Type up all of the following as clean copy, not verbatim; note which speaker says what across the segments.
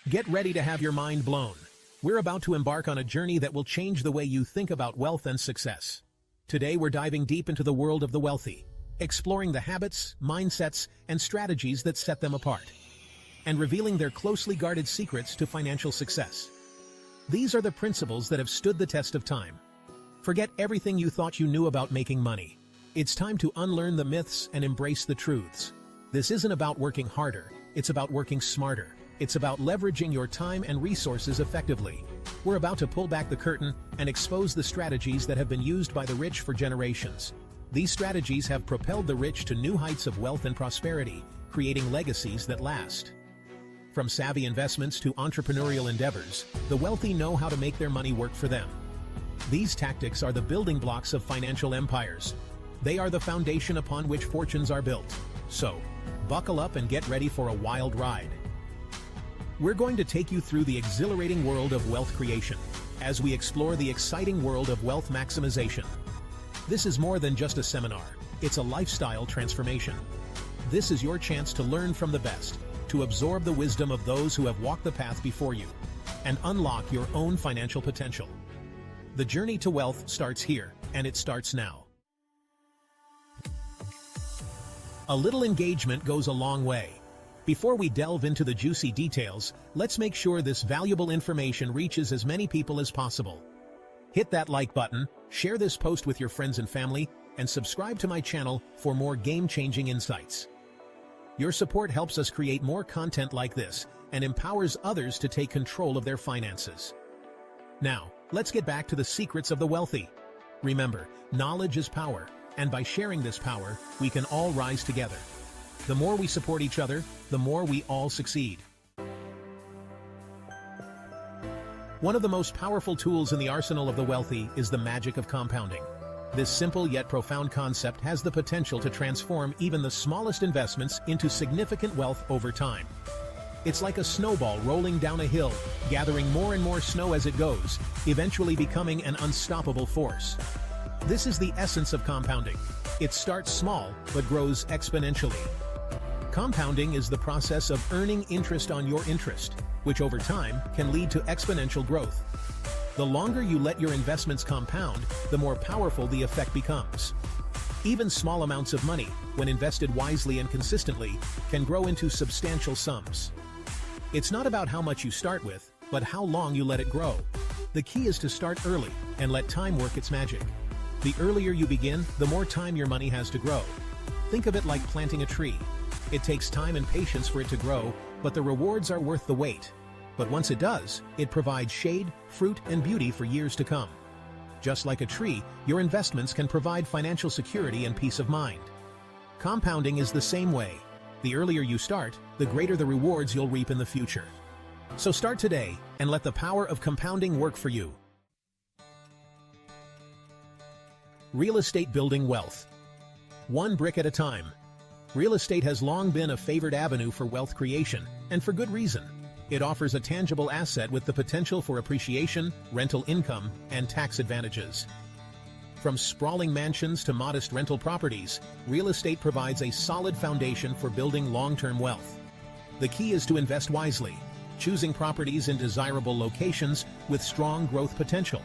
Speaker 1: Get ready to have your mind blown. We're about to embark on a journey that will change the way you think about wealth and success. Today we're diving deep into the world of the wealthy, exploring the habits, mindsets, and strategies that set them apart, and revealing their closely guarded secrets to financial success. These are the principles that have stood the test of time. Forget everything you thought you knew about making money. It's time to unlearn the myths and embrace the truths. This isn't about working harder, it's about working smarter. It's about leveraging your time and resources effectively. We're about to pull back the curtain and expose the strategies that have been used by the rich for generations. These strategies have propelled the rich to new heights of wealth and prosperity, creating legacies that last. From savvy investments to entrepreneurial endeavors, the wealthy know how to make their money work for them. These tactics are the building blocks of financial empires. They are the foundation upon which fortunes are built. So, buckle up and get ready for a wild ride. We're going to take you through the exhilarating world of wealth creation as we explore the exciting world of wealth maximization. This is more than just a seminar, it's a lifestyle transformation. This is your chance to learn from the best, to absorb the wisdom of those who have walked the path before you, and unlock your own financial potential. The journey to wealth starts here, and it starts now. A little engagement goes a long way. Before we delve into the juicy details, let's make sure this valuable information reaches as many people as possible. Hit that like button, share this post with your friends and family, and subscribe to my channel for more game-changing insights. Your support helps us create more content like this and empowers others to take control of their finances. Now, let's get back to the secrets of the wealthy. Remember, knowledge is power, and by sharing this power, we can all rise together. The more we support each other, the more we all succeed. One of the most powerful tools in the arsenal of the wealthy is the magic of compounding. This simple yet profound concept has the potential to transform even the smallest investments into significant wealth over time. It's like a snowball rolling down a hill, gathering more and more snow as it goes, eventually becoming an unstoppable force. This is the essence of compounding. It starts small, but grows exponentially. Compounding is the process of earning interest on your interest, which over time can lead to exponential growth. The longer you let your investments compound, the more powerful the effect becomes. Even small amounts of money, when invested wisely and consistently, can grow into substantial sums. It's not about how much you start with, but how long you let it grow. The key is to start early and let time work its magic. The earlier you begin, the more time your money has to grow. Think of it like planting a tree. It takes time and patience for it to grow, but the rewards are worth the wait. But once it does, it provides shade, fruit, and beauty for years to come. Just like a tree, your investments can provide financial security and peace of mind. Compounding is the same way. The earlier you start, the greater the rewards you'll reap in the future. So start today, and let the power of compounding work for you. Real estate building wealth. One brick at a time. Real estate has long been a favored avenue for wealth creation, and for good reason. It offers a tangible asset with the potential for appreciation, rental income, and tax advantages. From sprawling mansions to modest rental properties, real estate provides a solid foundation for building long-term wealth. The key is to invest wisely, choosing properties in desirable locations with strong growth potential.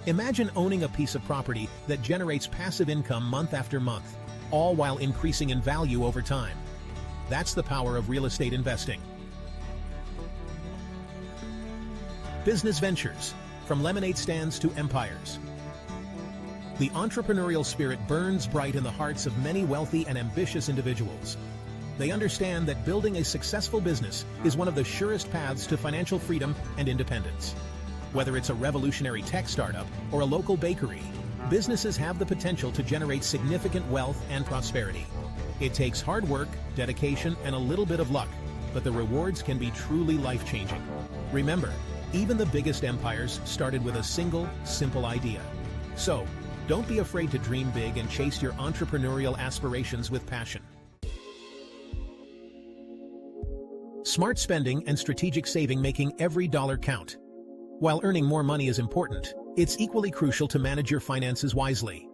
Speaker 1: Imagine owning a piece of property that generates passive income month after month, all while increasing in value over time. That's the power of real estate investing. Business ventures, from lemonade stands to empires. The entrepreneurial spirit burns bright in the hearts of many wealthy and ambitious individuals. They understand that building a successful business is one of the surest paths to financial freedom and independence. Whether it's a revolutionary tech startup or a local bakery, businesses have the potential to generate significant wealth and prosperity. It takes hard work, dedication, and a little bit of luck, but the rewards can be truly life-changing. Remember, even the biggest empires started with a single, simple idea. So, don't be afraid to dream big and chase your entrepreneurial aspirations with passion. Smart spending and strategic saving, making every dollar count. While earning more money is important, it's equally crucial to manage your finances wisely.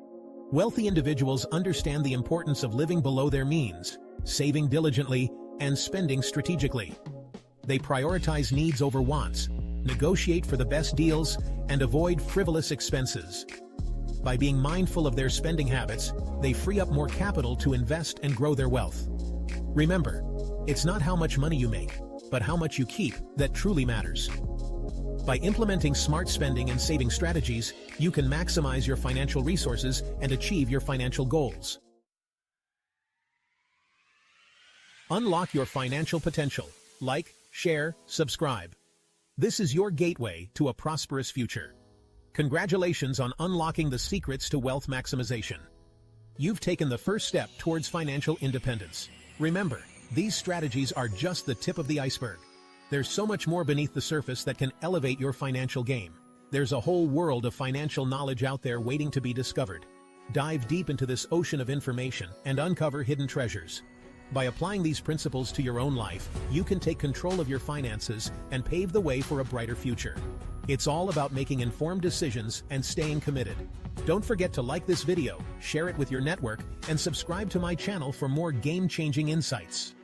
Speaker 1: Wealthy individuals understand the importance of living below their means, saving diligently, and spending strategically. They prioritize needs over wants, negotiate for the best deals, and avoid frivolous expenses. By being mindful of their spending habits, they free up more capital to invest and grow their wealth. Remember, it's not how much money you make, but how much you keep that truly matters. By implementing smart spending and saving strategies, you can maximize your financial resources and achieve your financial goals. Unlock your financial potential. Like, share, subscribe. This is your gateway to a prosperous future. Congratulations on unlocking the secrets to wealth maximization. You've taken the first step towards financial independence. Remember, these strategies are just the tip of the iceberg. There's so much more beneath the surface that can elevate your financial game. There's a whole world of financial knowledge out there waiting to be discovered. Dive deep into this ocean of information and uncover hidden treasures. By applying these principles to your own life, you can take control of your finances and pave the way for a brighter future. It's all about making informed decisions and staying committed. Don't forget to like this video, share it with your network, and subscribe to my channel for more game-changing insights.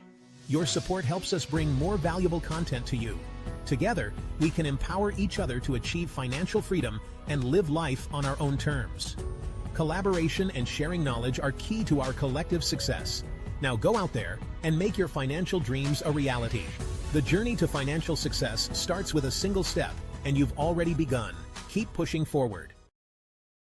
Speaker 1: Your support helps us bring more valuable content to you. Together, we can empower each other to achieve financial freedom and live life on our own terms. Collaboration and sharing knowledge are key to our collective success. Now go out there and make your financial dreams a reality. The journey to financial success starts with a single step, and you've already begun. Keep pushing forward.